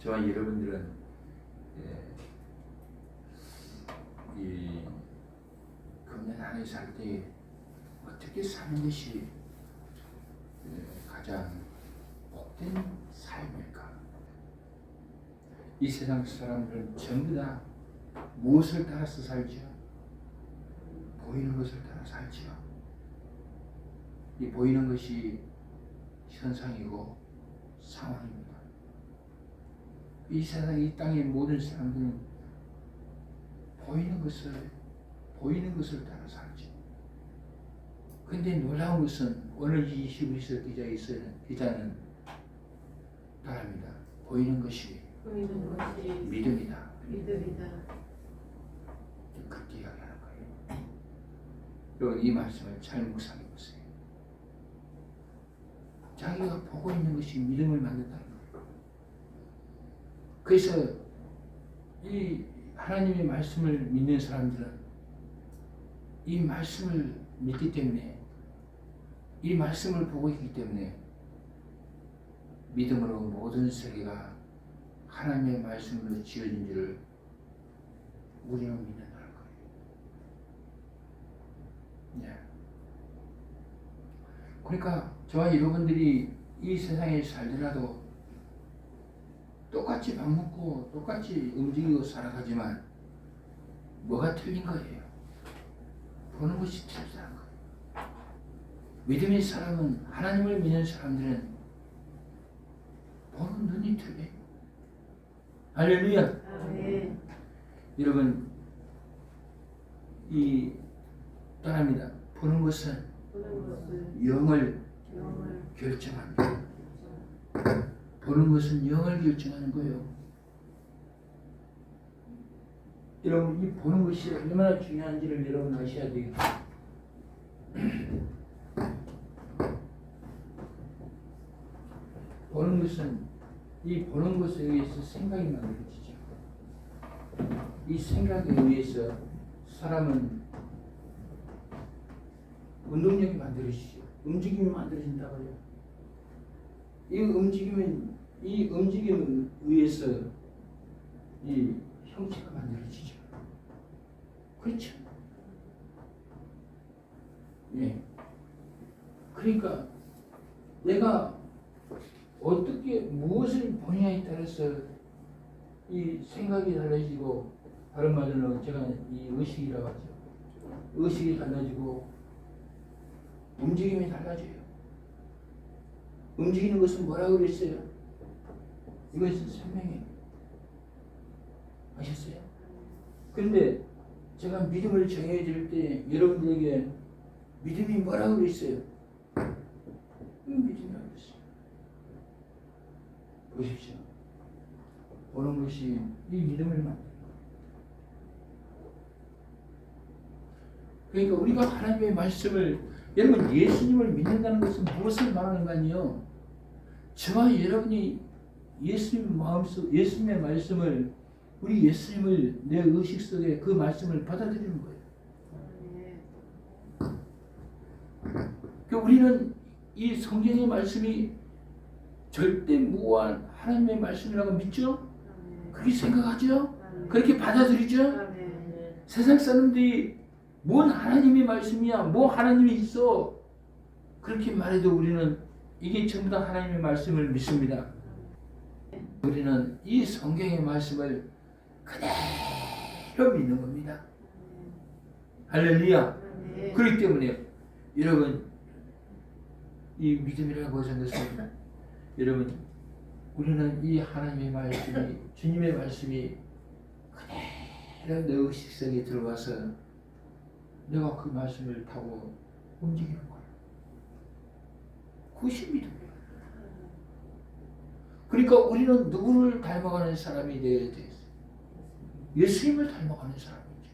저와 여러분들은 이 금년 안에 살 때 어떻게 사는 것이 가장 복된 삶일까? 이 세상 사람들은 전부 다 무엇을 따라서 살지요? 보이는 것을 따라 살지요. 이 보이는 것이 현상이고 상황입니다. 이 세상 이 땅의 모든 사람들은 보이는 것을 따라 살지. 근데 놀라운 것은 오늘 이 히브리서 기자는 말합니다. 보이는 것이 믿음이다. 그렇게 이야기하는 거예요. 여러분 이 말씀을 잘 묵상해 보세요. 자기가 보고 있는 것이 믿음을 만든다는 거예요. 그래서 이 하나님의 말씀을 믿는 사람들은 이 말씀을 믿기 때문에, 이 말씀을 보고 있기 때문에 믿음으로 모든 세계가 하나님의 말씀으로 지어진 줄을 우리는 믿는다는 거예요. 네. 그러니까 저와 여러분들이 이 세상에 살더라도 똑같이 밥 먹고 똑같이 움직이고 살아가지만 뭐가 틀린 거예요? 보는 것이 틀리다는 거예요. 믿음의 사람은, 하나님을 믿는 사람들은 보는 눈이 틀려요. 할렐루야. 아멘. 여러분 이 따라합니다. 보는 것은 영을 결정합니다. 보는 것은 영을 결정하는 거예요. 여러분 이 보는 것이 얼마나 중요한지를 여러분 아셔야 돼요. 보는 것은, 이 보는 것에 의해서 생각이 만들어지죠. 이 생각에 의해서 사람은 운동력이 만들어지죠. 움직임이 만들어진다고요. 이 움직임에 의해서 이 형체가 만들어지죠. 그렇죠? 예. 그러니까 내가 어떻게 무엇을 보냐에 따라서 이 생각이 달라지고, 다른 말로는 제가 이 의식이라고 하죠. 의식이 달라지고 움직임이 달라져요. 움직이는 것은 뭐라고 그랬어요? 이것은 생명이에요. 아셨어요? 그런데 제가 믿음을 정해야 될 때 여러분들에게 믿음이 뭐라고 그랬어요? 믿음이라고 그랬어요. 보십시오. 보는 것이 이 믿음을 만듭니다. 그러니까 우리가 하나님의 말씀을, 여러분 예수님을 믿는다는 것은 무엇을 말하는 거 아니에요? 저와 여러분이 예수님의 말씀을, 우리 예수님을 내 의식 속에 그 말씀을 받아들이는 거예요. 그러니까 우리는 이 성경의 말씀이 절대 무한 하나님의 말씀이라고 믿죠? 그렇게 생각하죠? 그렇게 받아들이죠? 세상 사람들이 뭔 하나님의 말씀이야, 뭐 하나님이 있어, 그렇게 말해도 우리는 이게 전부 다 하나님의 말씀을 믿습니다. 우리는 이 성경의 말씀을 그대로 믿는 겁니다. 할렐루야. 그렇기 때문에 여러분 이 믿음이라고 하는 것은, 여러분 우리는 이 하나님의 말씀이, 주님의 말씀이 그대로 내 의식 속에 들어와서 내가 그 말씀을 타고 움직이는 거예요. 그것이 믿음이에요. 그러니까 우리는 누구를 닮아가는 사람이 되어야 돼요? 예수님을 닮아가는 사람이죠.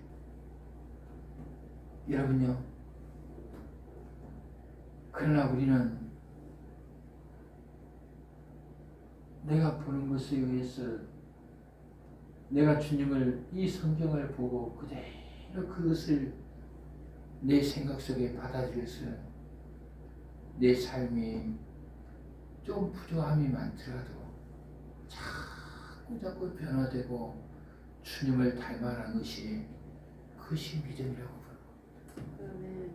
여러분요, 그러나 우리는 내가 보는 것에 의해서 내가 주님을, 이 성경을 보고 그대로 그것을 내 생각 속에 받아들여서 내 삶이 좀 부족함이 많더라도 자꾸 변화되고 주님을 닮아가는 것이 그것이 믿음이라고 부르는.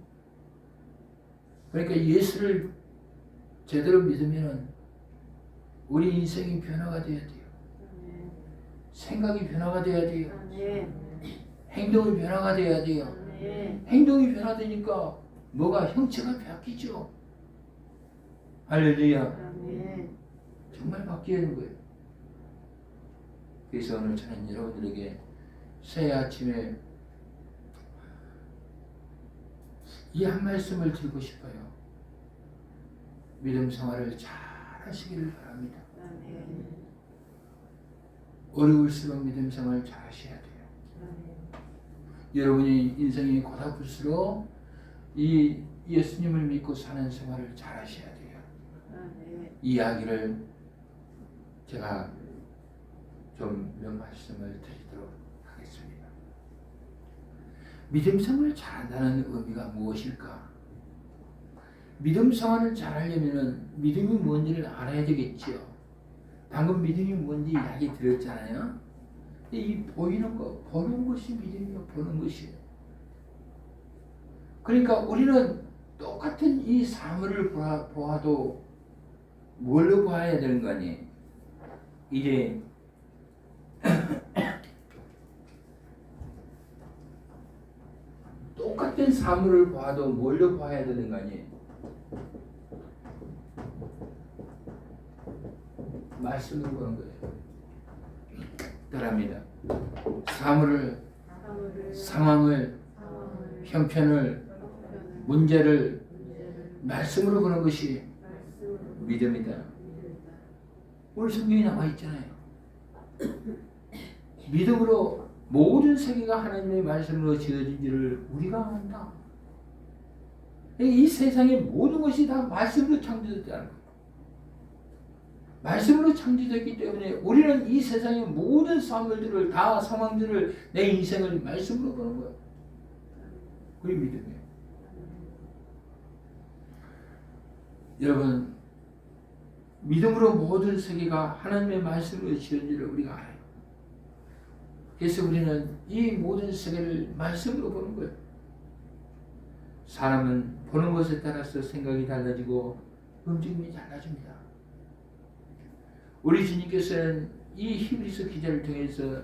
그러니까 예수를 제대로 믿으면 우리 인생이 변화가 돼야 돼요. 생각이 변화가 돼야 돼요. 행동이 변화가 돼야 돼요. 행동이 변화되니까 뭐가 형체가 바뀌죠. 할렐루야. 정말 바뀌어야 하는 거예요. 그래서 오늘 저는 여러분들에게 새해 아침에 이 한 말씀을 드리고 싶어요. 믿음 생활을 잘 하시기를 바랍니다. 어려울수록 믿음 생활을 잘 하셔야 돼요. 여러분이 인생이 고달플수록 이 예수님을 믿고 사는 생활을 잘 하셔야 돼요. 이 이야기를 제가 좀 몇 말씀을 드리도록 하겠습니다. 믿음 생활을 잘한다는 의미가 무엇일까? 믿음 생활을 잘하려면 믿음이 뭔지를 알아야 되겠죠. 방금 믿음이 뭔지 이야기 드렸잖아요. 이 보이는 거, 보는 것이 믿음이요. 보는 것이에요. 그러니까 우리는 똑같은 이 사물을 보아도 뭘로 봐야 되는 거 아니에요? 이제 똑같은 사물을 봐도 뭘로 봐야 되는 거 아니에요? 말씀으로 보는 거예요. 따라합니다. 사물을, 상황을, 형편을, 문제를 말씀으로 보는 것이 믿음이다. 오늘 성경에 나와 있잖아요. 믿음으로 모든 세계가 하나님의 말씀으로 지어진지를 우리가 안다. 이 세상의 모든 것이 다 말씀으로 창조됐다는 거예요. 말씀으로 창조됐기 때문에 우리는 이 세상의 모든 사물들을 다 상황들을 내 인생을 말씀으로 보는 거예요. 그게 믿음이에요. 여러분, 믿음으로 모든 세계가 하나님의 말씀으로 지어진지를 우리가 알아요. 그래서 우리는 이 모든 세계를 말씀으로 보는 거예요. 사람은 보는 것에 따라서 생각이 달라지고 움직임이 달라집니다. 우리 주님께서는 이 히브리서 기자를 통해서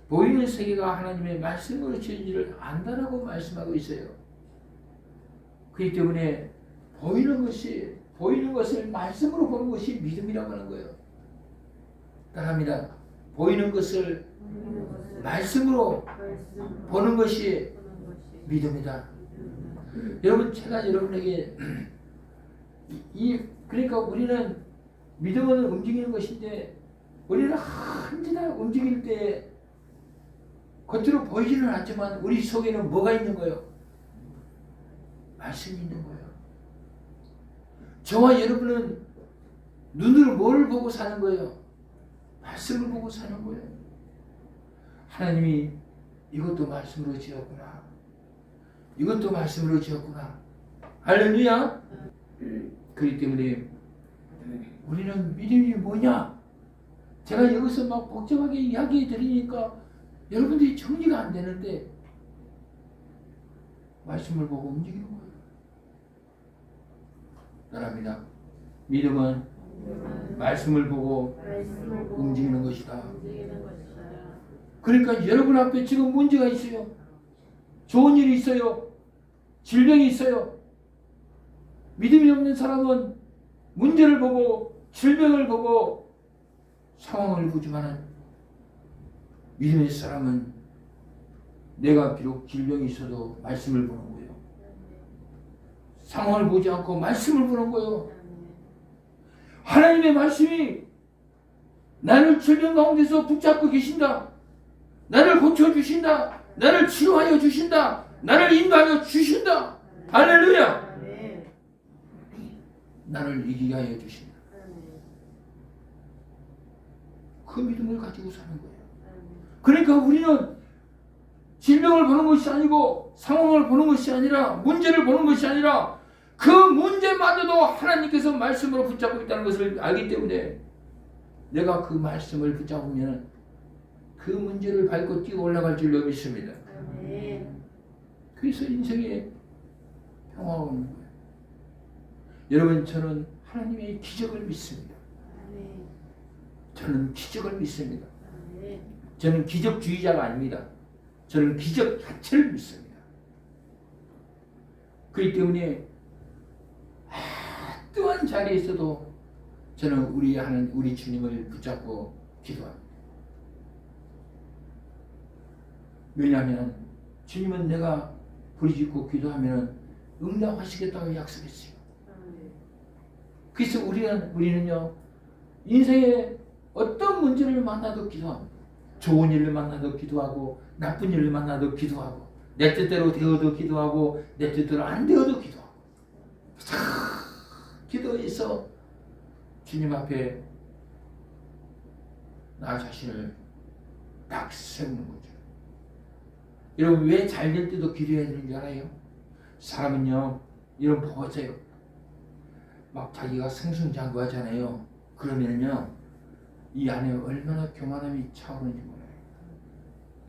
보이는 세계가 하나님의 말씀으로 지어진지를 안다라고 말씀하고 있어요. 그렇기 때문에 보이는 것을 말씀으로 보는 것이 믿음이라고 하는 거예요. 따라합니다. 보이는 것을 말씀으로 보는 것이 믿음이다. 여러분, 제가 여러분에게 그러니까 우리는 믿음은 움직이는 것인데 우리는 언제나 움직일 때 겉으로 보이지는 않지만 우리 속에는 뭐가 있는 거예요? 말씀이 있는 거예요. 저와 여러분은 눈으로 뭘 보고 사는 거예요? 말씀을 보고 사는 거예요. 하나님이 이것도 말씀으로 지었구나. 이것도 말씀으로 지었구나. 할렐루야. 그렇기 때문에 우리는 믿음이 뭐냐? 제가 여기서 막 복잡하게 이야기해 드리니까 여러분들이 정리가 안 되는데 말씀을 보고 움직이는 거예요. 따라합니다. 믿음은 말씀을 보고 움직이는 것이다. 그러니까 여러분 앞에 지금 문제가 있어요. 좋은 일이 있어요. 질병이 있어요. 믿음이 없는 사람은 문제를 보고 질병을 보고 상황을 보지만 믿음의 사람은 내가 비록 질병이 있어도 말씀을 보는 거예요. 상황을 보지 않고 말씀을 보는 거예요. 하나님의 말씀이 나를 질병 가운데서 붙잡고 계신다. 나를 고쳐주신다. 나를 치료하여 주신다. 나를 인도하여 주신다. 할렐루야. 나를 이기게 하여 주신다. 그 믿음을 가지고 사는 거예요. 그러니까 우리는 질병을 보는 것이 아니고 상황을 보는 것이 아니라 문제를 보는 것이 아니라 그 문제마저도 하나님께서 말씀으로 붙잡고 있다는 것을 알기 때문에 내가 그 말씀을 붙잡으면 그 문제를 밟고 뛰어 올라갈 줄로 믿습니다. 그래서 인생에 평화가 오는 거예요. 여러분, 저는 하나님의 기적을 믿습니다. 저는 기적을 믿습니다. 저는 기적주의자가 아닙니다. 저는 기적 자체를 믿습니다. 그렇기 때문에 어떠한 자리에서도 저는 우리 주님을 붙잡고 기도합니다. 왜냐하면 주님은 내가 부르짖고 기도하면 응답하시겠다고 약속했어요. 그래서 우리는요, 인생에 어떤 문제를 만나도 기도합니다. 좋은 일을 만나도 기도하고, 나쁜 일을 만나도 기도하고, 내 뜻대로 되어도 기도하고, 내 뜻대로 안 되어도 기도하고, 기도해서 주님 앞에 나 자신을 딱 세우는 거죠. 여러분, 왜 잘 될 때도 기도해야 되는 줄 알아요? 사람은요, 여러분 보세요. 막 자기가 승승장구하잖아요. 그러면요, 이 안에 얼마나 교만함이 차오르는지 몰라요.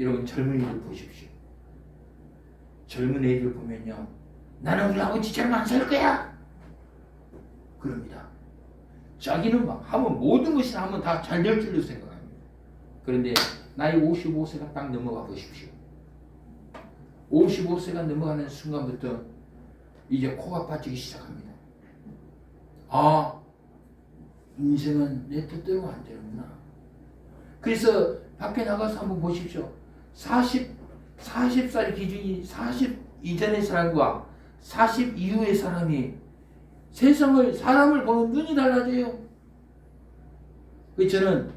여러분, 젊은이들 보십시오. 젊은 애들 보면요, 나는 우리 아버지처럼 안 살 거야 그럽니다. 자기는 막 하면 모든 것이 하면 다 잘 될 줄로 생각합니다. 그런데 나이 55세가 딱 넘어가 보십시오. 55세가 넘어가는 순간부터 이제 코가 빠지기 시작합니다. 아, 인생은 내 뜻대로 안 되는구나. 그래서 밖에 나가서 한번 보십시오. 40살 기준이 40 이전의 사람과 40 이후의 사람이 사람을 보는 눈이 달라져요. 그래서 저는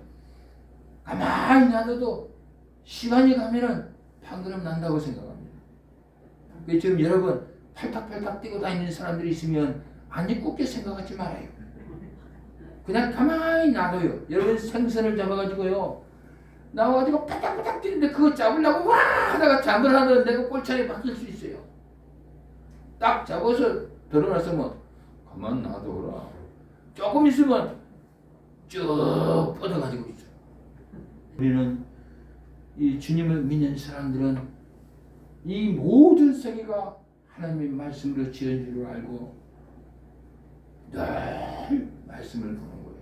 가만히 놔둬도 시간이 가면은 방금 난다고 생각합니다. 그래서 지금 여러분 팔딱팔딱 뛰고 다니는 사람들이 있으면 안이 굳게 생각하지 말아요. 그냥 가만히 놔둬요. 여러분 생선을 잡아가지고요, 나와가지고 파닥파닥 뛰는데 그거 잡으려고 와 하다가 잡을 하면 내가 꼴차에 맞을 수 있어요. 딱 잡아서 드러났으면 가만 놔둬라. 조금 있으면 쭉 뻗어가지고 있어요. 우리는 이 주님을 믿는 사람들은 이 모든 세계가 하나님의 말씀으로 지은 줄을 알고 늘 말씀을 보는 거예요.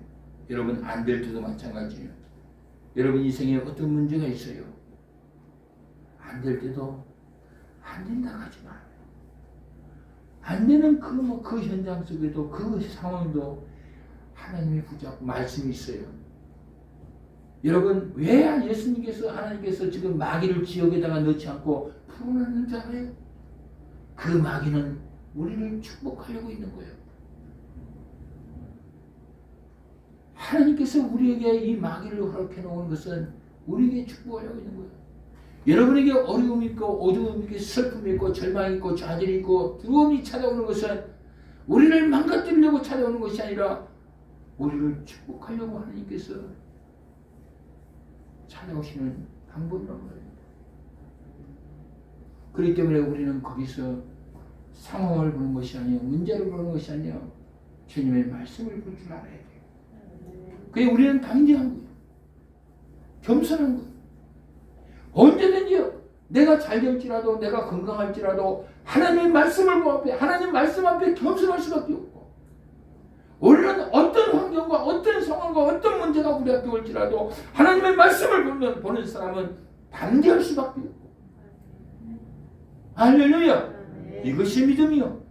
여러분, 안 될 때도 마찬가지예요. 여러분 인생에 어떤 문제가 있어요. 안 될 때도 안 된다고 하지 마요. 안 되는 그 현장 속에도 그 상황도 하나님이 붙잡고 말씀이 있어요. 여러분, 왜 하나님께서 지금 마귀를 지옥에다가 넣지 않고 풀어놨는 줄 알아요? 그 마귀는 우리를 축복하려고 있는 거예요. 하나님께서 우리에게 이 마귀를 허락해 놓은 것은 우리에게 축복하려고 있는 거예요. 여러분에게 어려움이 있고 어두움이 있고 슬픔이 있고 절망이 있고 좌절이 있고 두려움이 찾아오는 것은 우리를 망가뜨리려고 찾아오는 것이 아니라 우리를 축복하려고 하나님께서 찾아오시는 방법이라고 해요. 그렇기 때문에 우리는 거기서 상황을 보는 것이 아니요, 문제를 보는 것이 아니요, 주님의 말씀을 볼 줄 알아야 돼요. 그게 우리는 당대한 거예요. 겸손한 거예요. 언제든지요, 내가 잘 될지라도, 내가 건강할지라도 하나님의 말씀을 앞에, 하나님 말씀 앞에 겸손할 수밖에 없고, 우리는 어떤 환경과 어떤 상황과 어떤 문제가 우리 앞에 올지라도 하나님의 말씀을 보는 사람은 담대할 수밖에 없고. 할렐루야. 이것이 믿음이요.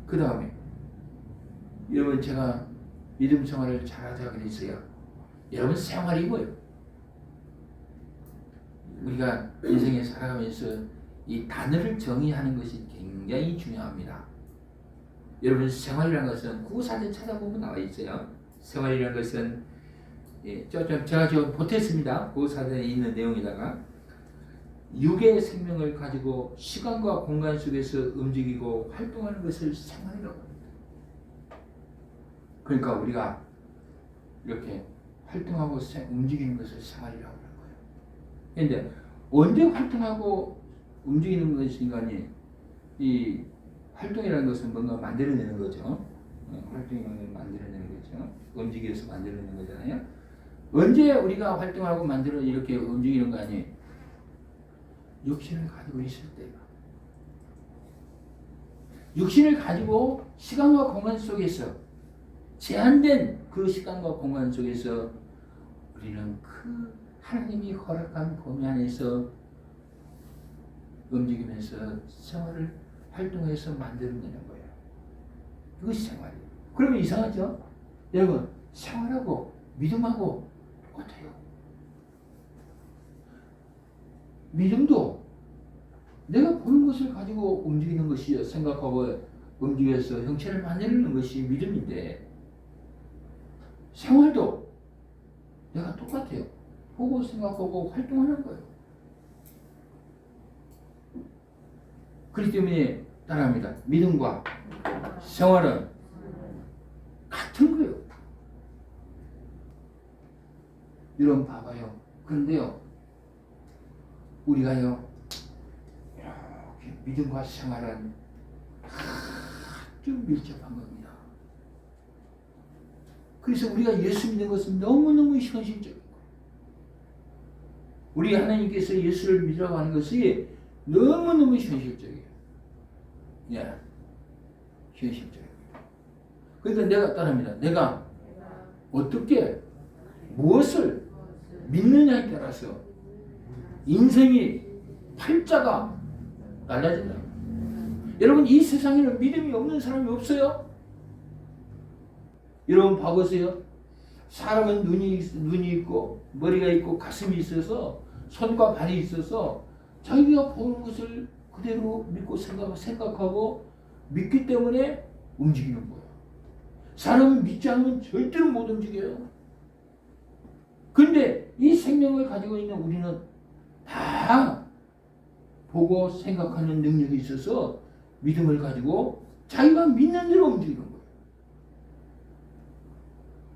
그 다음에 여러분, 제가 믿음 생활을 잘하자 그랬어요. 여러분, 생활이 뭐예요? 우리가 인생에 살아가면서 이 단어를 정의하는 것이 굉장히 중요합니다. 여러분, 생활이라는 것은 구사전 찾아보면 나와 있어요. 생활이라는 것은 제가 좀 보탰습니다. 구사전에 있는 내용에다가 육의 생명을 가지고 시간과 공간 속에서 움직이고 활동하는 것을 생활이라고 합니다. 그러니까 우리가 이렇게 활동하고 움직이는 것을 생활이라고 하는 거예요. 그런데 언제 활동하고 움직이는 것인가니, 이 활동이라는 것은 뭔가 만들어내는 거죠. 활동이라는 걸 만들어내는 거죠. 움직여서 만들어내는 거잖아요. 언제 우리가 활동하고 만들어 이렇게 움직이는 거 아니에요? 육신을 가지고 있을 때요. 육신을 가지고 시간과 공간 속에서 제한된 그 시간과 공간 속에서 우리는 그 하나님이 허락한 범위 안에서 움직이면서 생활을 활동해서 만들어내는 거예요. 이것이 생활이에요. 그러면 이상하죠? 여러분, 생활하고 믿음하고 똑같아요. 믿음도 내가 보는 것을 가지고 움직이는 것이요. 생각하고 움직여서 형체를 만드는 것이 믿음인데, 생활도 내가 똑같아요. 보고 생각하고 활동하는 거예요. 그렇기 때문에 따라합니다. 믿음과 생활은 같은 거예요. 여러분 봐봐요. 그런데요, 우리가요, 이렇게 믿음과 생활은 아주 밀접한 겁니다. 그래서 우리가 예수 믿는 것은 너무너무 현실적이고, 우리 하나님께서 예수를 믿으라고 하는 것이 너무너무 현실적이에요. 예, 현실적이에요. 그러니까 내가 따릅니다. 내가 어떻게 무엇을 믿느냐에 따라서 인생이 팔자가 달라진다. 여러분, 이 세상에는 믿음이 없는 사람이 없어요. 여러분 봐보세요. 사람은 눈이 있고 머리가 있고 가슴이 있어서 손과 발이 있어서 자기가 보는 것을 그대로 믿고 생각하고 믿기 때문에 움직이는 거예요. 사람은 믿지 않으면 절대로 못 움직여요. 그런데 이 생명을 가지고 있는 우리는 다 보고 생각하는 능력이 있어서 믿음을 가지고 자기가 믿는 대로 움직이는 거예요.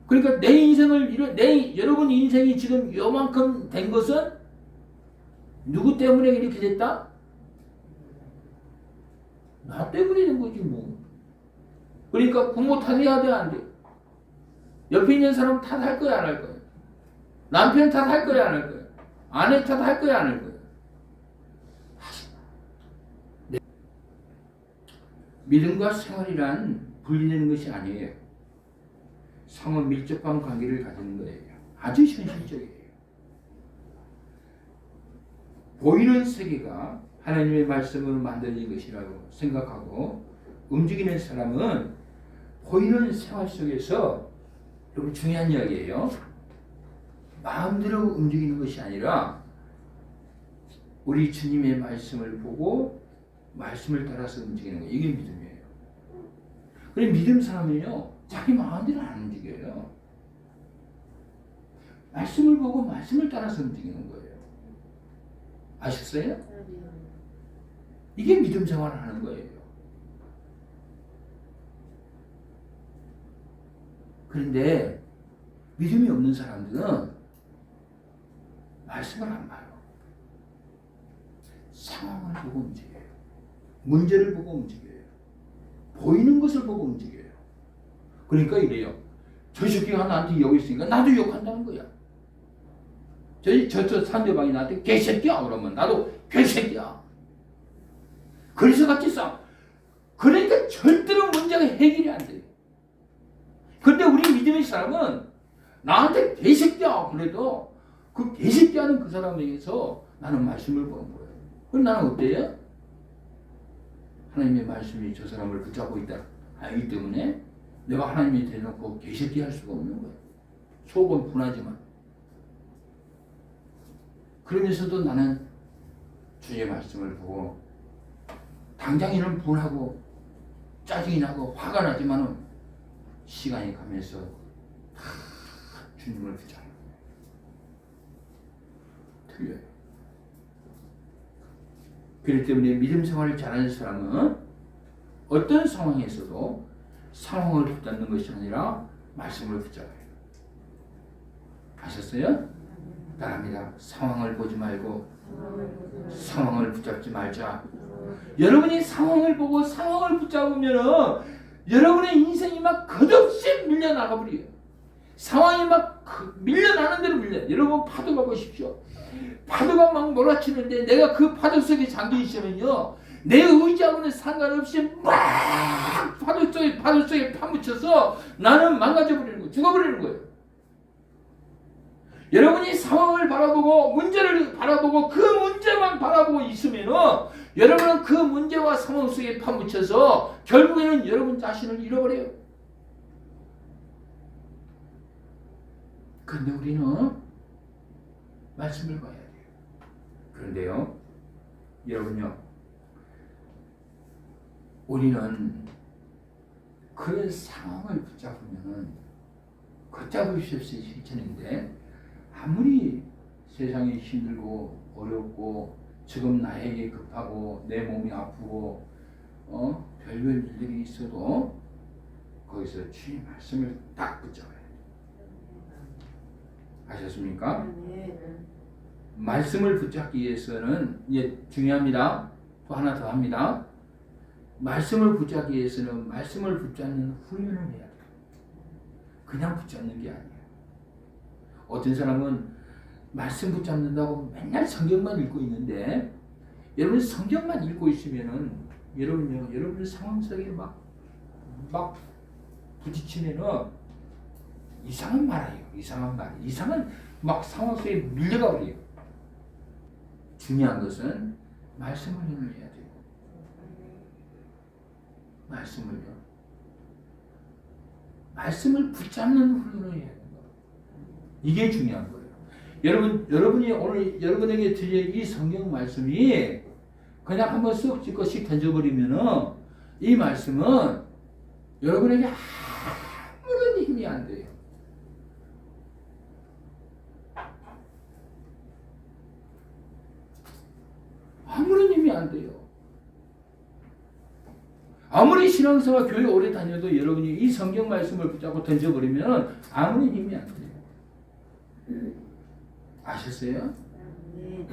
그러니까 내 인생을 여러분 인생이 지금 요만큼 된 것은 누구 때문에 이렇게 됐다? 나 때문에 된 거지 뭐. 그러니까 부모 탓해야 돼, 안 돼? 옆에 있는 사람 탓할 거야, 안 할 거야? 남편 탓할 거야, 안 할 거야? 아내 탓할 거야, 안 할 거야? 네. 믿음과 생활이란 분리되는 것이 아니에요. 상호 밀접한 관계를 가지는 거예요. 아주 현실적이에요. 보이는 세계가 하나님의 말씀으로 만들어진 것이라고 생각하고 움직이는 사람은 보이는 생활 속에서, 여러분 중요한 이야기예요. 마음대로 움직이는 것이 아니라 우리 주님의 말씀을 보고 말씀을 따라서 움직이는 거예요. 이게 믿음이에요. 그래 믿음 사람은요, 자기 마음대로 안 움직여요. 말씀을 보고 말씀을 따라서 움직이는 거예요. 아셨어요? 이게 믿음 생활을 하는 거예요. 그런데 믿음이 없는 사람들은 말씀을 안 봐요. 상황을 보고 움직여요. 문제를 보고 움직여요. 보이는 것을 보고 움직여요. 그러니까 이래요. 저 새끼가 나한테 욕 있으니까 나도 욕한다는 거야. 저 상대방이 나한테 개새끼야 그러면 나도 개새끼야. 그래서 같이 싸워. 그러니까 절대로 문제가 해결이 안 돼요. 근데 우리 믿음의 사람은 나한테 개새끼야 그래도 그 개새끼하는 그 사람에게서 나는 말씀을 보는 거예요. 그럼 나는 어때요? 하나님의 말씀이 저 사람을 붙잡고 있다 알기 때문에 내가 하나님이 대놓고 개새끼 할 수가 없는 거예요. 속은 분하지만. 그러면서도 나는 주의 말씀을 보고 당장에는 분하고 짜증이 나고 화가 나지만은 시간이 가면서 다 주님을 붙잡는 거예요. 틀려요. 그렇기 때문에 믿음 생활을 잘하는 사람은 어떤 상황에서도 상황을 붙잡는 것이 아니라 말씀을 붙잡아요. 아셨어요? 따라합니다. 상황을 보지 말고 상황을 붙잡지 말자. 여러분이 상황을 보고 상황을 붙잡으면 여러분의 인생이 막 끝없이 밀려나가 버려요. 상황이 막 밀려나는 대로 밀려. 여러분 파도가 보십시오. 파도가 막 몰아치는데 내가 그 파도 속에 잠겨 있으면요, 내 의지하고는 상관없이 막 파도 속에 파묻혀서 나는 망가져 버리는 거예요. 죽어버리는 거예요. 여러분이 상황을 바라보고 문제를 바라보고 그 문제만 바라보고 있으면은 여러분은 그 문제와 상황 속에 파묻혀서 결국에는 여러분 자신을 잃어버려요. 그런데 우리는 말씀을 봐야 돼요. 그런데요, 여러분요, 우리는 그런 상황을 붙잡으면 걷잡을 수 없이 실천인데, 아무리 세상이 힘들고 어렵고 지금 나에게 급하고 내 몸이 아프고 별별 일들이 있어도 거기서 주님 말씀을 딱 붙잡아야 돼요. 아셨습니까? 말씀을 붙잡기 위해서는 중요합니다. 또 하나 더 합니다. 말씀을 붙잡기 위해서는 말씀을 붙잡는 훈련을 해야 돼요. 그냥 붙잡는 게 아니에요. 어떤 사람은 말씀 붙잡는다고 맨날 성경만 읽고 있는데, 여러분 성경만 읽고 있으면은 여러분 상황 속에 막 부딪히면은 이상한 말이에요. 이상한 막 상황 속에 밀려가 버려요. 중요한 것은 말씀을 해야 돼요. 말씀을 붙잡는 훈련을 해야 돼요. 이게 중요한 거예요. 여러분이 오늘 여러분에게 드릴 이 성경 말씀이 그냥 한번 쓱 찍고씩 던져버리면은 이 말씀은 여러분에게 아무런 힘이 안 돼요. 아무런 힘이 안 돼요. 아무리 신앙생활 교회 오래 다녀도 여러분이 이 성경 말씀을 붙잡고 던져버리면 아무런 힘이 안 돼요. 아셨어요?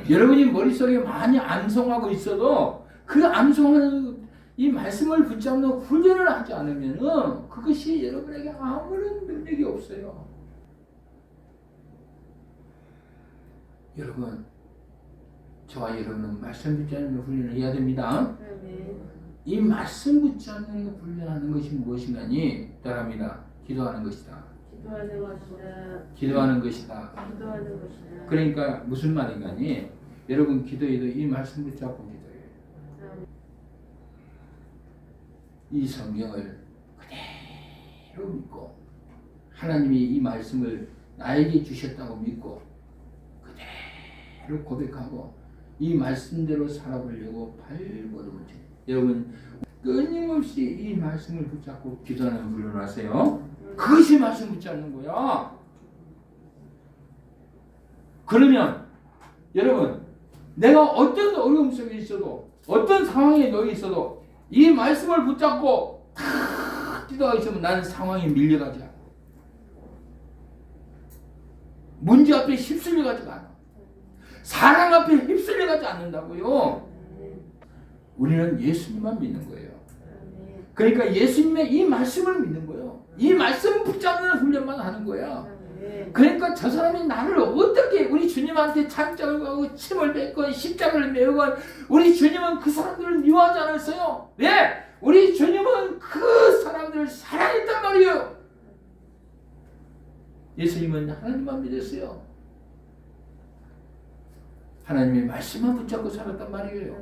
여러분이 머릿속에 많이 암송하고 있어도 그 암송하는 이 말씀을 붙잡는 훈련을 하지 않으면 그것이 여러분에게 아무런 능력이 없어요. 여러분, 저와 여러분은 말씀 붙잡는 훈련을 해야 됩니다. 이 말씀 붙잡는 훈련하는 것이 무엇인가니? 따라합니다. 기도하는 것이다. 기도하는 것이다. 그러니까 무슨 말인가니? 여러분 기도해도 이 말씀 붙잡고 기도해요. 이 성경을 그대로 믿고 하나님이 이 말씀을 나에게 주셨다고 믿고 그대로 고백하고 이 말씀대로 살아보려고 발걸음을 쳐요. 여러분 끊임없이 이 말씀을 붙잡고 기도하는 훈련을 하세요. 그것이 말씀 붙잡는 거야. 그러면 여러분, 내가 어떤 어려움 속에 있어도 어떤 상황에 놓여 있어도 이 말씀을 붙잡고 탁 기도하고 있으면 나는 상황에 밀려가지 않아. 문제 앞에 휩쓸려가지 않아. 사랑 앞에 휩쓸려가지 않는다고요. 우리는 예수님만 믿는 거예요. 그러니까 예수님의 이 말씀을 믿는 거예요. 이 말씀 붙잡는 훈련만 하는 거야. 그러니까 저 사람이 나를 어떻게 우리 주님한테 찬장을 하고 침을 뱉건 십자가를 메우건 우리 주님은 그 사람들을 미워하지 않았어요. 왜? 우리 주님은 그 사람들을 사랑했단 말이에요. 예수님은 하나님만 믿었어요. 하나님의 말씀만 붙잡고 살았단 말이에요.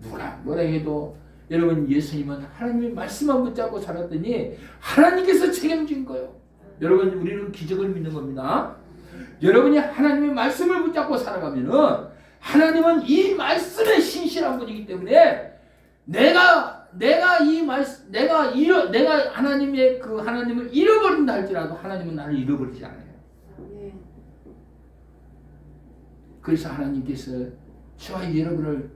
누가 뭐라 해도 여러분 예수님은 하나님의 말씀만 붙잡고 살았더니 하나님께서 책임진 거예요. 여러분 우리는 기적을 믿는 겁니다. 여러분이 하나님의 말씀을 붙잡고 살아가면은 하나님은 이 말씀에 신실한 분이기 때문에 내가 하나님의 그 하나님을 잃어버린다 할지라도 하나님은 나를 잃어버리지 않아요. 그래서 하나님께서 저와 여러분을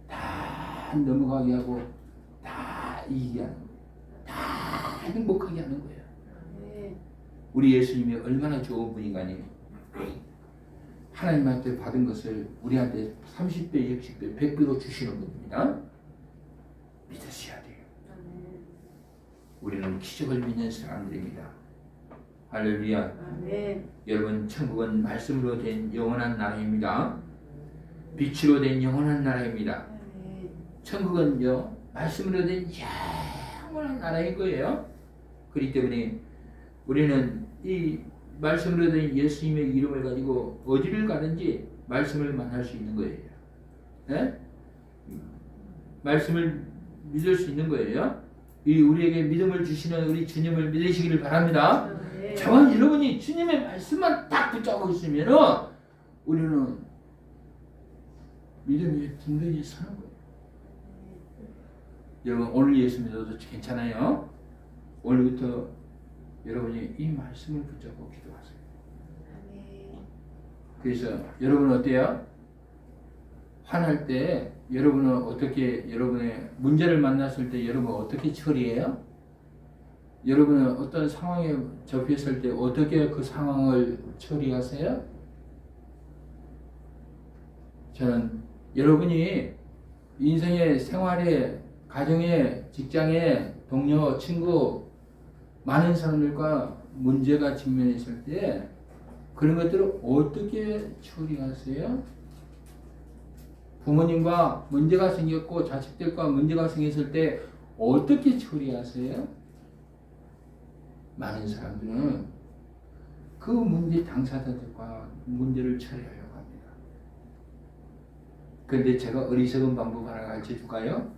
다 넘어가게 하고 다 이기게 하는 거예요. 다 행복하게 하는 거예요. 우리 예수님이 얼마나 좋은 분인가니 하나님한테 받은 것을 우리한테 30배, 60배, 100배로 주시는 분입니다. 믿으셔야 돼요. 우리는 기적을 믿는 사람들입니다. 할렐루야. 아멘. 여러분, 천국은 말씀으로 된 영원한 나라입니다. 빛으로 된 영원한 나라입니다. 아멘. 천국은요, 말씀으로 된 영원한 나라인 거예요. 그렇기 때문에 우리는 이 말씀으로 된 예수님의 이름을 가지고 어디를 가든지 말씀을 만날 수 있는 거예요. 네? 말씀을 믿을 수 있는 거예요. 이 우리에게 믿음을 주시는 우리 주님을 믿으시기를 바랍니다. 아멘. 저만 여러분이 주님의 말씀만 딱 붙잡고 있으면은 우리는 믿음이 든든히 서는 거예요. 여러분, 오늘 예수 믿어도 괜찮아요. 오늘부터 여러분이 이 말씀을 붙잡고 기도하세요. 아멘. 그래서 여러분은 어때요? 화날 때 여러분은 어떻게, 여러분의 문제를 만났을 때 여러분은 어떻게 처리해요? 여러분은 어떤 상황에 접했을 때 어떻게 그 상황을 처리하세요? 저는 여러분이 인생의 생활에, 가정에, 직장에, 동료, 친구, 많은 사람들과 문제가 직면했을 때 그런 것들을 어떻게 처리하세요? 부모님과 문제가 생겼고 자식들과 문제가 생겼을 때 어떻게 처리하세요? 많은 사람들은 그 문제 당사자들과 문제를 처리하려고 합니다. 그런데 제가 어리석은 방법 하나 가르쳐 줄까요?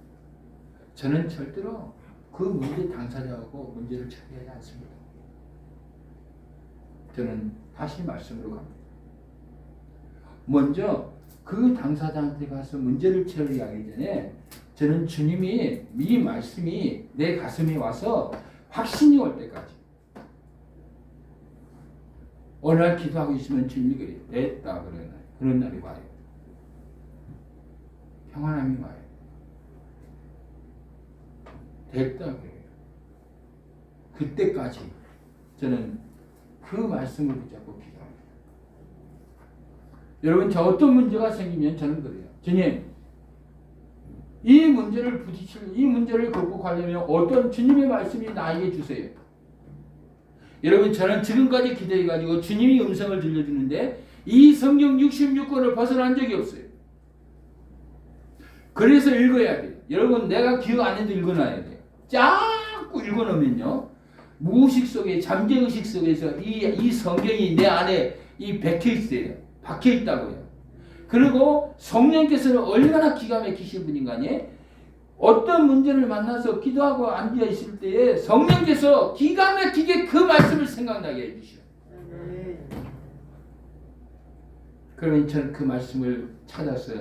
저는 절대로 그 문제 당사자하고 문제를 처리하지 않습니다. 저는 다시 말씀으로 갑니다. 먼저 그 당사자한테 가서 문제를 처리하기 전에 저는 주님이 이 말씀이 내 가슴에 와서 확신이 올 때까지, 어느 날 기도하고 있으면 주님이 그래요. 됐다 그런 날이 와요. 평안함이 와요. 됐다 그래요. 그때까지 저는 그 말씀을 붙잡고 기도합니다. 여러분, 저 어떤 문제가 생기면 저는 그래요. 주님, 이 문제를 이 문제를 극복하려면 어떤 주님의 말씀이 나에게 주세요. 여러분, 저는 지금까지 기도해가지고 주님이 음성을 들려주는데 이 성경 66권을 벗어난 적이 없어요. 그래서 읽어야 돼요. 여러분, 내가 기억 안 해도 읽어놔야 돼요. 자꾸 읽어놓으면요, 무의식 속에, 잠재의식 속에서 이 성경이 내 안에 박혀 있어요. 박혀 있다고요. 그리고 성령께서는 얼마나 기가 막히신 분인가니, 어떤 문제를 만나서 기도하고 앉아 있을 때에 성령께서 기가 막히게 그 말씀을 생각나게 해주셔. 그러면 저는 그 말씀을 찾아서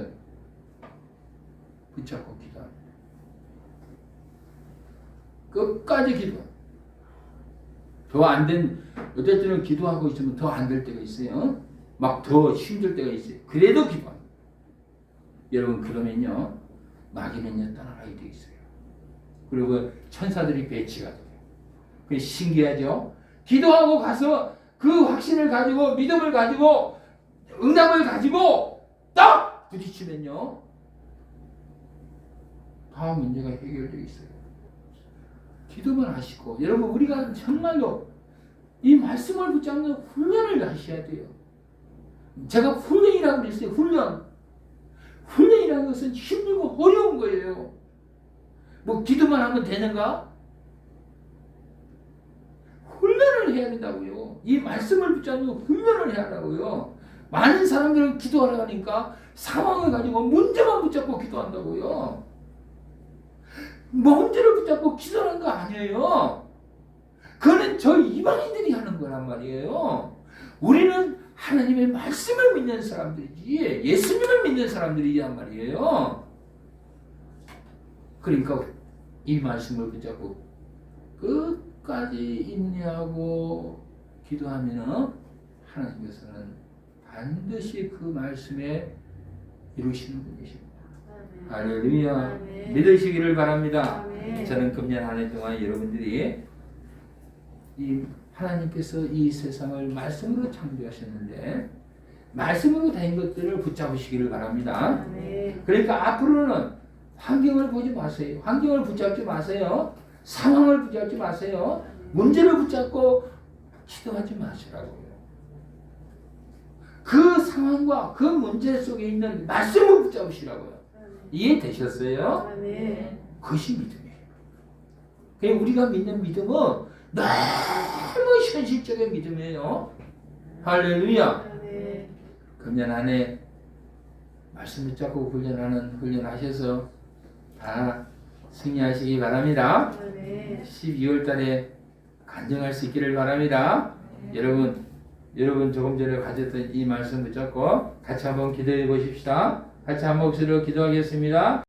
붙잡고 기도합니다. 끝까지 기도합니다. 더 안 된, 어떨 때는 기도하고 있으면 더 안 될 때가 있어요. 막 더 힘들 때가 있어요. 그래도 기도합니다. 여러분, 그러면요, 마귀는요 떠나가게 돼 있어요. 그리고 천사들이 배치가 돼요. 그게 신기하죠? 기도하고 가서 그 확신을 가지고, 믿음을 가지고, 응답을 가지고 딱 부딪히면요, 다 문제가 해결되어 있어요. 기도만 하시고, 여러분, 우리가 정말로 이 말씀을 붙잡는 훈련을 하셔야 돼요. 제가 훈련이라고 그랬어요. 훈련이라는 것은 힘들고 어려운 거예요. 뭐 기도만 하면 되는가? 훈련을 해야 된다고요. 이 말씀을 붙잡는 훈련을 해야 한다고요. 많은 사람들은 기도하러 가니까 상황을 가지고 문제만 붙잡고 기도한다고요. 문제를 붙잡고 기도하는 거 아니에요. 그거는 저희 이방인들이 하는 거란 말이에요. 우리는 하나님의 말씀을 믿는 사람들이지 예수님을 믿는 사람들이란 말이에요. 그러니까 이 말씀을 붙잡고 끝까지 인내하고 기도하면 하나님께서는 반드시 그 말씀에 이루시는 분이십니다. 할렐루야. 믿으시기를 바랍니다. 아멘. 저는 금년 한 해 동안 여러분들이 이 하나님께서 이 세상을 말씀으로 창조하셨는데 말씀으로 된 것들을 붙잡으시기를 바랍니다. 아멘. 그러니까 앞으로는 환경을 보지 마세요. 환경을 붙잡지 마세요. 상황을 붙잡지 마세요. 문제를 붙잡고 기도하지 마시라고요. 그 상황과 그 문제 속에 있는 말씀을 붙잡으시라고요. 이해되셨어요? 아멘. 그것이 믿음이에요. 그냥 우리가 믿는 믿음은 너무 현실적인 믿음이에요. 할렐루야. 아멘. 금년 안에 말씀 붙잡고 훈련하셔서 다 승리하시기 바랍니다. 아멘. 12월 달에 간증할 수 있기를 바랍니다. 여러분 조금 전에 가졌던 이 말씀 붙잡고 같이 한번 기도해 보십시다. 같이 한 목소리로 기도하겠습니다.